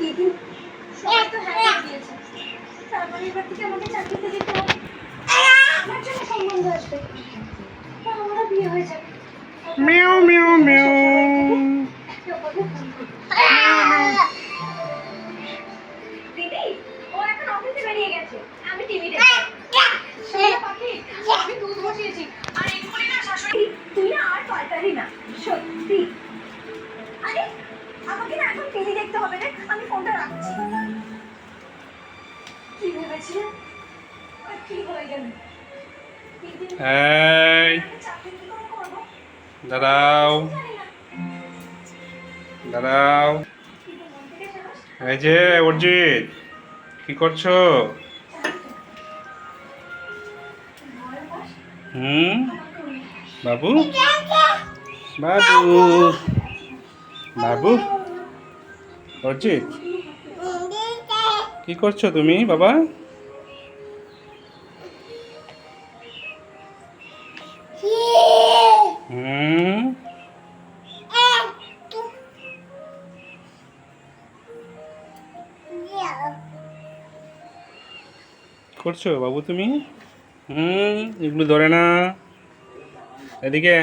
দিদি সবাই তো হ্যাঁ দিয়েছে, তারপরে এবার থেকে আমাকে চাকরিতে যেতে হবে। আমার জন্য সম্বন্ধ আসবে, আমারও বিয়ে হয়ে যাবে। মিয়াও মিয়াও মিয়াও। দিদি ও এখন অফিসে বেরিয়ে গেছে, আমি টিভি দেখছি। সোনা পাখি, আমি দুধ বসিয়েছি আর এক্ষুনি না শাশুড়ি তুই না আর পাল্টালি না সত্যি। আরে আমাকে না এখন টিভি দেখতে হবে রে, আমি ফোনটা রাখছি। কি ভেবেছিলেন আর কি হয়ে গেল? এই চাকরি কি করে করবো দাঁড়াও জানি না, দাঁড়াও। কিন্তু মন থেকে সাহস এই যে অর্জিত, কি করছো? ভয় পাস বাবু বাবু বাবু অর্জিত, কি করছো তুমি বাবা? হুম করছো বাবু তুমি? এগুলো ধরে না, এদিকে